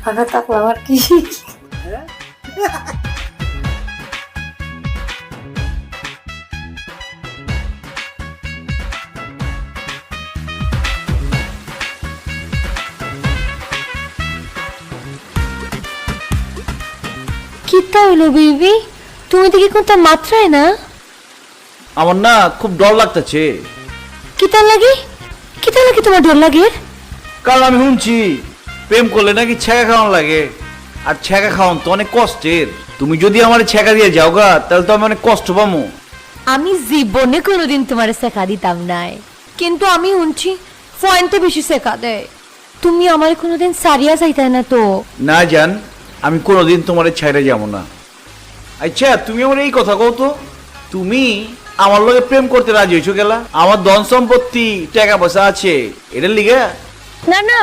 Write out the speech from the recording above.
আঘাত থাকলাম আর কি। কিতা হইলো বেবি, তুমি দেখি কোনটা মাত্রায় না? আমার না খুব ডর লাগতেছে। কিতা লাগে? কিতা লাগে তোমার ডর লাগে? কারণ আমি শুনছি প্রেম করলে নাকি ছেঁকা খাওয়ান লাগে, আর ছেঁকা খাওয়ান তো অনেক কষ্টের। তুমি যদি আমার ছেঁকা দিয়ে যাও গা, তাহলে তো আমি অনেক কষ্ট পাবো। আমি জীবনে কোনোদিন তোমার শেখা দিতাম নাই, কিন্তু আমি শুনছি পয়েন্টে বেশি শেখা দেয়। তুমি আমার কোনোদিন সারিয়া যাইতাই না তো? না জান, আমি কোনোদিন তোমার ছেড়ে যাবো না। আচ্ছা তুমি আমার এই কথা কও তো, তুমি আমার লগে প্রেম করতে রাজি হয়েছো গেলা? আমার ধন সম্পত্তি টাকা পয়সা আছে, এটার লিগে? না না,